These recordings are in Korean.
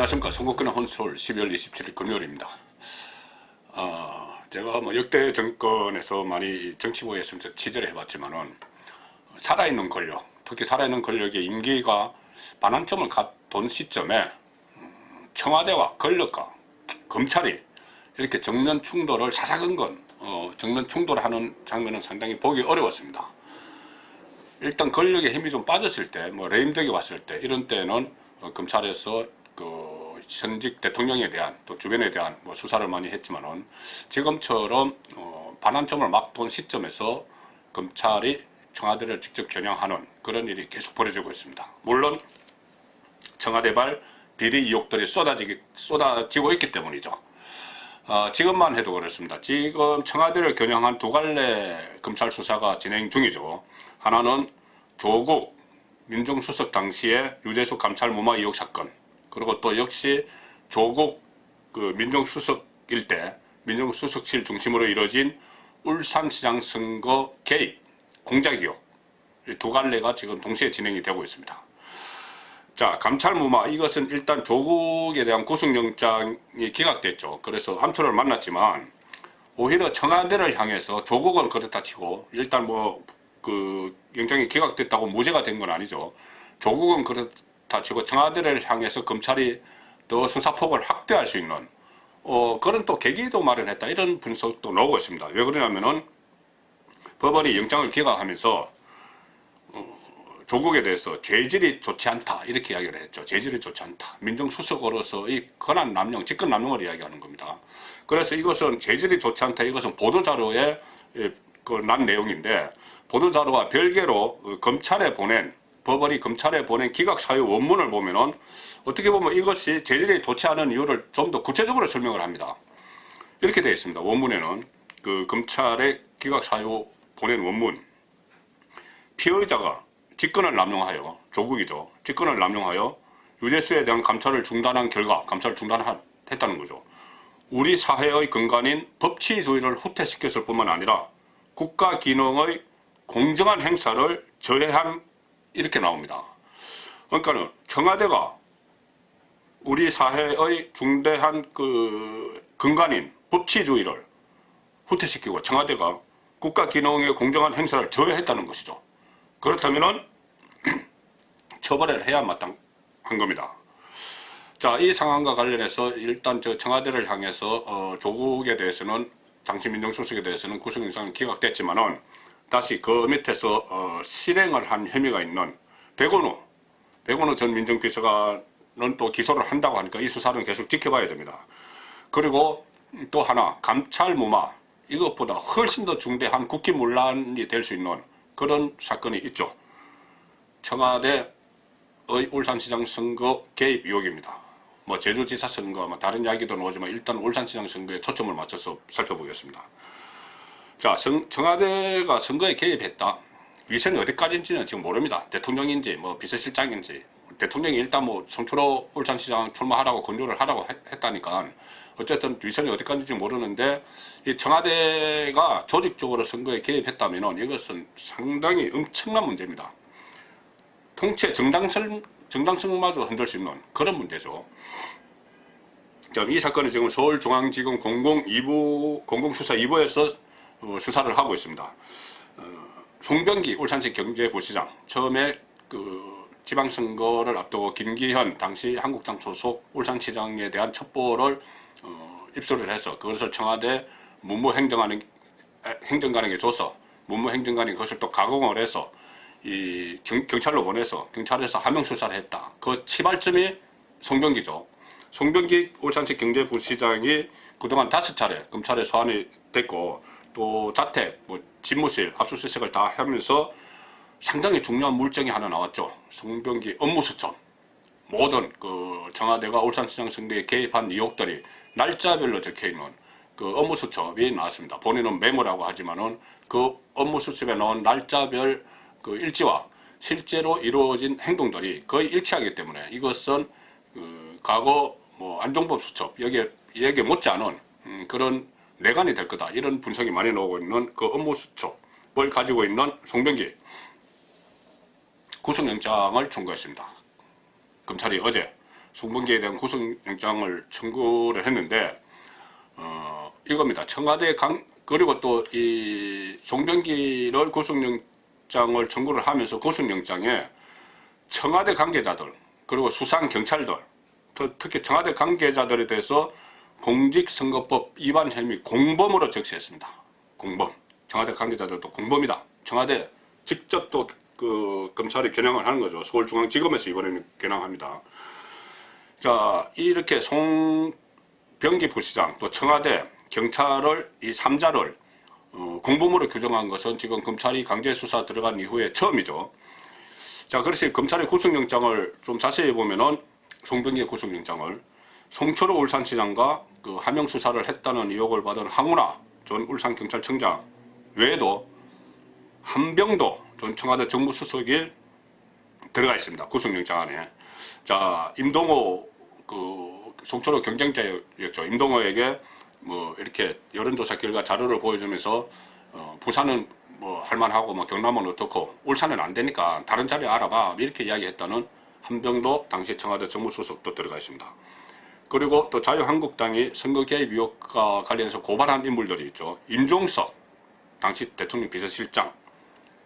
안녕하십니까. 송국근의 혼술 12월 27일 금요일입니다. 제가 뭐 역대 정권에서 많이 정치부에서 취재를 해봤지만은 살아있는 권력, 특히 살아있는 권력의 임기가 반환점을 갖던 시점에 청와대와 권력과 검찰이 이렇게 정면 충돌을 사사건건 정면 충돌하는 장면은 상당히 보기 어려웠습니다. 일단 권력의 힘이 좀 빠졌을 때, 뭐 레임덕이 왔을 때, 이런 때는 검찰에서 현직 대통령에 대한 또 주변에 대한 뭐 수사를 많이 했지만은 지금처럼 반환점을 막던 시점에서 검찰이 청와대를 직접 겨냥하는 그런 일이 계속 벌어지고 있습니다. 물론 청와대발 비리 의혹들이 쏟아지고 있기 때문이죠. 지금만 해도 그렇습니다. 지금 청와대를 겨냥한 두 갈래 검찰 수사가 진행 중이죠. 하나는 조국 민정수석 당시에 유재수 감찰 무마 의혹 사건, 그리고 또 역시 조국 민정수석일 때 민정수석실 중심으로 이뤄진 울산시장 선거 개입 공작 의혹, 이 두 갈래가 지금 동시에 진행이 되고 있습니다. 자, 감찰 무마, 이것은 일단 조국에 대한 구속영장이 기각됐죠. 그래서 암초를 만났지만 오히려 청와대를 향해서 조국은 그렇다 치고 일단 영장이 기각됐다고 무죄가 된 건 아니죠. 조국은 그렇다 치고 청와대를 향해서 검찰이 더 수사폭을 확대할 수 있는 그런 또 계기도 마련했다, 이런 분석도 나오고 있습니다. 왜 그러냐면은 법원이 영장을 기각하면서 조국에 대해서 죄질이 좋지 않다, 이렇게 이야기를 했죠. 죄질이 좋지 않다. 민정수석으로서의 권한 남용, 직권 남용을 이야기하는 겁니다. 그래서 이것은 죄질이 좋지 않다, 이것은 보도자료에 난 내용인데, 보도자료와 별개로 법원이 검찰에 보낸 기각사유 원문을 보면은 어떻게 보면 이것이 죄질이 좋지 않은 이유를 좀 더 구체적으로 설명을 합니다. 이렇게 되어 있습니다. 원문에는 검찰의 기각사유 보낸 원문, 피의자가 직권을 남용하여, 조국이죠, 직권을 남용하여 유재수에 대한 감찰을 중단한 결과, 감찰을 중단했다는 거죠. 우리 사회의 근간인 법치주의를 후퇴시켰을 뿐만 아니라 국가 기능의 공정한 행사를 저해한, 이렇게 나옵니다. 그러니까는 청와대가 우리 사회의 중대한 근간인 법치주의를 후퇴시키고 청와대가 국가 기능의 공정한 행사를 저해했다는 것이죠. 그렇다면은 처벌을 해야 마땅한 겁니다. 자, 이 상황과 관련해서 일단 청와대를 향해서 조국에 대해서는, 당시 민정수석에 대해서는 구속영장은 기각됐지만은 다시 그 밑에서 실행을 한 혐의가 있는 백원우 전 민정비서관은 또 기소를 한다고 하니까 이 수사는 계속 지켜봐야 됩니다. 그리고 또 하나, 감찰 무마, 이것보다 훨씬 더 중대한 국기문란이 될 수 있는 그런 사건이 있죠. 청와대의 울산시장 선거 개입 의혹입니다. 뭐 제주지사 선거, 다른 이야기도 나오지만 일단 울산시장 선거에 초점을 맞춰서 살펴보겠습니다. 자, 청와대가 선거에 개입했다. 위선이 어디까지인지는 지금 모릅니다. 대통령인지 비서실장인지. 대통령이 일단 송철호 울산시장 출마하라고 권유를 하라고 했다니까 어쨌든 위선이 어디까지인지 모르는데, 이 청와대가 조직적으로 선거에 개입했다면 이것은 상당히 엄청난 문제입니다. 통치 정당성마저 흔들 수 있는 그런 문제죠. 이 사건은 지금 서울중앙지검 공공수사 2부에서 수사를 하고 있습니다. 송병기 울산시 경제부시장, 처음에 지방선거를 앞두고 김기현 당시 한국당 소속 울산시장에 대한 첩보를 입수를 해서 그것을 청와대 행정관에게 줘서 문무행정관이 그것을 또 가공을 해서 이 경찰로 보내서 경찰에서 하명 수사를 했다. 그 치발점이 송병기죠. 송병기 울산시 경제부시장이 그동안 5차례 검찰에 소환이 됐고, 또 자택, 집무실 압수수색을 다 하면서 상당히 중요한 물증이 하나 나왔죠. 송병기 업무수첩. 모든 청와대가 울산시장 선거에 개입한 의혹들이 날짜별로 적혀있는 업무수첩이 나왔습니다. 본인은 메모라고 하지만은 그 업무수첩에 나온 날짜별 일지와 실제로 이루어진 행동들이 거의 일치하기 때문에 이것은 과거 안종범 수첩, 여기에 못지않은 그런 내관이 될 거다, 이런 분석이 많이 나오고 있는 그 업무수첩을 가지고 있는 송병기 구속영장을 청구했습니다. 검찰이 어제 송병기에 대한 구속영장을 청구를 했는데 이겁니다. 청와대 그리고 또 이 송병기를 구속영장을 청구를 하면서 구속영장에 청와대 관계자들 그리고 수상 경찰들 특히 청와대 관계자들에 대해서 공직선거법 위반 혐의 공범으로 적시했습니다. 공범. 청와대 관계자들도 공범이다. 청와대 직접 또 그 검찰이 겨냥을 하는 거죠. 서울중앙지검에서 이번에는 겨냥합니다. 자, 이렇게 송병기 부시장 또 청와대 경찰을 이 3자를 공범으로 규정한 것은 지금 검찰이 강제 수사 들어간 이후에 처음이죠. 자, 그래서 검찰의 구속영장을 좀 자세히 보면은 송병기의 구속영장을 송철호 울산시장과 그 하명 수사를 했다는 의혹을 받은 황운하 전 울산경찰청장 외에도 한병도 전 청와대 정무수석이 들어가 있습니다. 구속영장 안에. 자, 임동호 그 송철호 경쟁자였죠. 임동호에게 뭐 이렇게 여론조사 결과 자료를 보여주면서 부산은 뭐 할만하고 뭐 경남은 어떻고 울산은 안 되니까 다른 자리 알아봐 이렇게 이야기했다는 한병도 당시 청와대 정무수석도 들어가 있습니다. 그리고 또 자유한국당이 선거 개입 의혹과 관련해서 고발한 인물들이 있죠. 임종석 당시 대통령 비서실장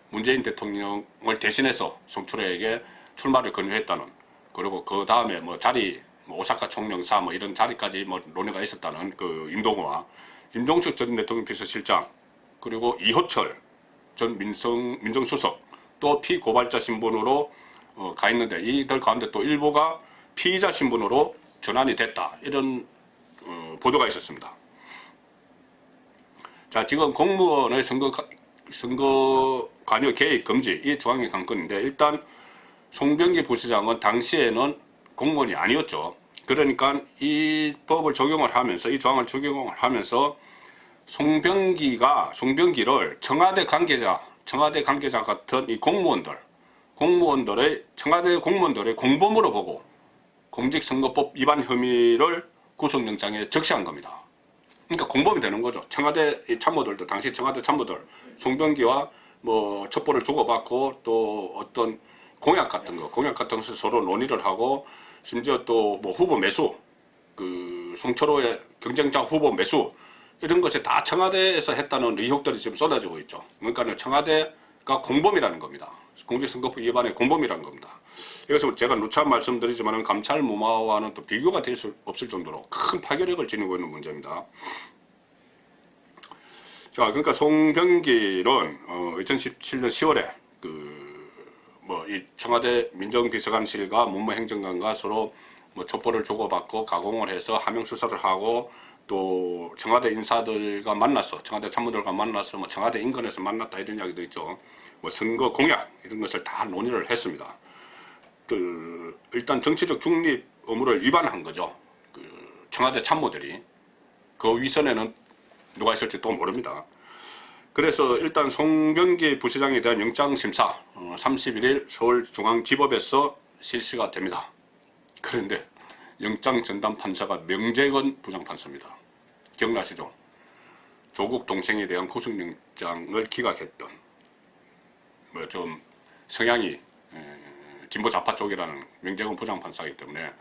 문재인 대통령을 대신해서 송철호에게 출마를 권유했다는 그리고 그 다음에 뭐 자리 뭐 오사카 총영사 뭐 이런 자리까지 뭐 논의가 있었다는 그 임동호와 임종석 전 대통령 비서실장 그리고 이호철 전 민정수석 또 피고발자 신분으로 가 있는데 이들 가운데 또 일부가 피의자 신분으로 전환이 됐다 이런 보도가 있었습니다. 자, 지금 공무원의 선거 관여 개입 금지 이 조항이 관건인데 일단 송병기 부시장은 당시에는 공무원이 아니었죠. 그러니까 이 법을 적용을 하면서 이 조항을 적용을 하면서 송병기를 청와대 관계자 같은 이 청와대 공무원들의 공범으로 보고 공직선거법 위반 혐의를 구속영장에 적시한 겁니다. 그러니까 공범이 되는 거죠. 청와대 참모들도 당시 청와대 참모들 송병기와 뭐 첩보를 주고받고 또 어떤 공약 같은 것에서 서로 논의를 하고 심지어 또 뭐 후보 매수 그 송철호의 경쟁자 후보 매수 이런 것이 다 청와대에서 했다는 의혹들이 지금 쏟아지고 있죠. 그러니까 청와대가 공범이라는 겁니다. 공직선거법 위반의 공범이라는 겁니다. 여기서 제가 누차 말씀드리지만 감찰 무마와는 또 비교가 될 수 없을 정도로 큰 파괴력을 지니고 있는 문제입니다. 자, 그러니까 송병기는 2017년 10월에 이 청와대 민정비서관실과 문무행정관과 서로 뭐 첩보를 주고받고 가공을 해서 하명 수사를 하고 또 청와대 인사들과 만나서 청와대 참모들과 만나서 뭐 청와대 인근에서 만났다 이런 이야기도 있죠. 뭐 선거 공약 이런 것을 다 논의를 했습니다. 일단 정치적 중립 의무를 위반한 거죠. 청와대 참모들이 그 위선에는 누가 있을지 또 모릅니다. 그래서 일단 송병기 부시장에 대한 영장심사 31일 서울중앙지법에서 실시가 됩니다. 그런데 영장전담판사가 명재건 부장판사입니다. 기억나시죠? 조국 동생에 대한 구속영장을 기각했던 뭐 좀 성향이 진보 좌파 쪽이라는 명재건 부장판사이기 때문에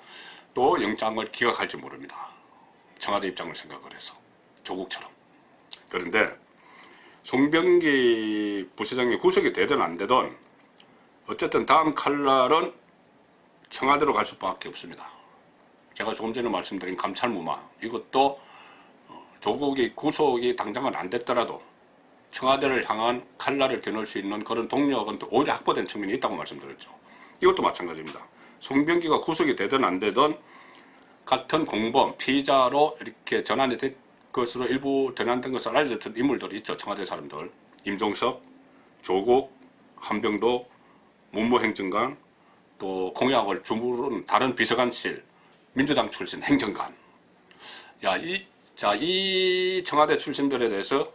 또 영장을 기각할지 모릅니다. 청와대 입장을 생각을 해서 조국처럼. 그런데 송병기 부시장이 구속이 되든 안 되든 어쨌든 다음 칼날은 청와대로 갈 수밖에 없습니다. 제가 조금 전에 말씀드린 감찰무마 이것도 조국이 구속이 당장은 안 됐더라도 청와대를 향한 칼날을 겨눌 수 있는 그런 동력은 또 오히려 확보된 측면이 있다고 말씀드렸죠. 이것도 마찬가지입니다. 송병기가 구속이 되든 안 되든 같은 공범, 피의자로 이렇게 전환이 된 것으로 일부 전환된 것을 알려졌던 인물들이 있죠. 청와대 사람들. 임종석, 조국, 한병도, 문무행정관, 또 공약을 주무르는 다른 비서관실, 민주당 출신 행정관. 이 청와대 출신들에 대해서,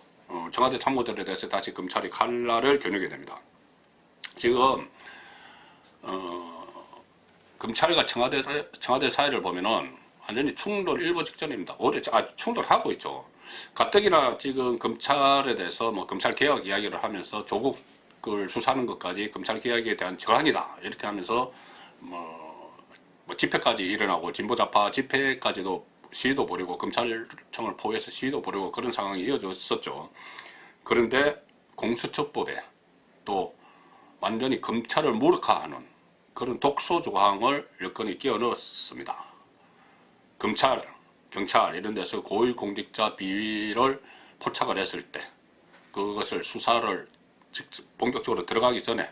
청와대 참모들에 대해서 다시 검찰이 칼날을 겨누게 됩니다. 지금, 검찰과 청와대 사이를 보면은 완전히 충돌 일보 직전입니다. 충돌하고 있죠. 가뜩이나 지금 검찰에 대해서 뭐 검찰 개혁 이야기를 하면서 조국을 수사하는 것까지 검찰 개혁에 대한 저항이다 이렇게 하면서 뭐 뭐 집회까지 일어나고 진보좌파 집회까지도 시위도 벌이고 검찰청을 포위해서 시위도 벌이고 그런 상황이 이어졌었죠. 그런데 공수처법에 또 완전히 검찰을 무력화하는 그런 독소 조항을 여건이 끼워 넣었습니다. 검찰, 경찰 이런 데서 고위공직자 비위를 포착을 했을 때 그것을 수사를 직접 본격적으로 들어가기 전에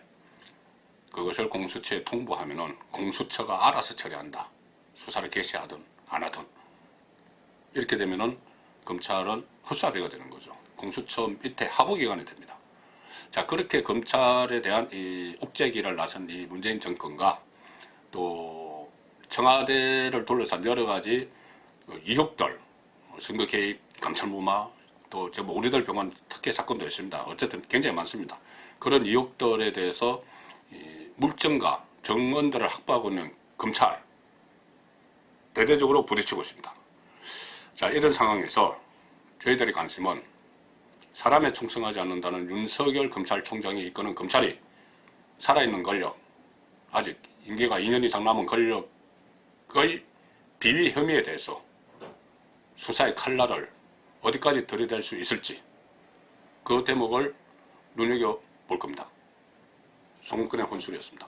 그것을 공수처에 통보하면은 공수처가 알아서 처리한다. 수사를 개시하든 안 하든. 이렇게 되면은 검찰은 헛수아비가 되는 거죠. 공수처 밑에 하부기관이 됩니다. 자, 그렇게 검찰에 대한 이 옥죄기를 나선 이 문재인 정권과 또 청와대를 둘러싼 여러 가지 의혹들, 선거 개입, 감찰 무마, 또 뭐 우리들 병원 특혜 사건도 있습니다. 어쨌든 굉장히 많습니다. 그런 의혹들에 대해서 물증과 정언들을 확보하고 있는 검찰 대대적으로 부딪히고 있습니다. 자, 이런 상황에서 저희들의 관심은 사람에 충성하지 않는다는 윤석열 검찰총장이 이끄는 검찰이 살아있는 권력, 아직 임기가 2년 이상 남은 권력의 비위 혐의에 대해서 수사의 칼날을 어디까지 들이댈 수 있을지 그 대목을 눈여겨볼 겁니다. 송근의 혼술이었습니다.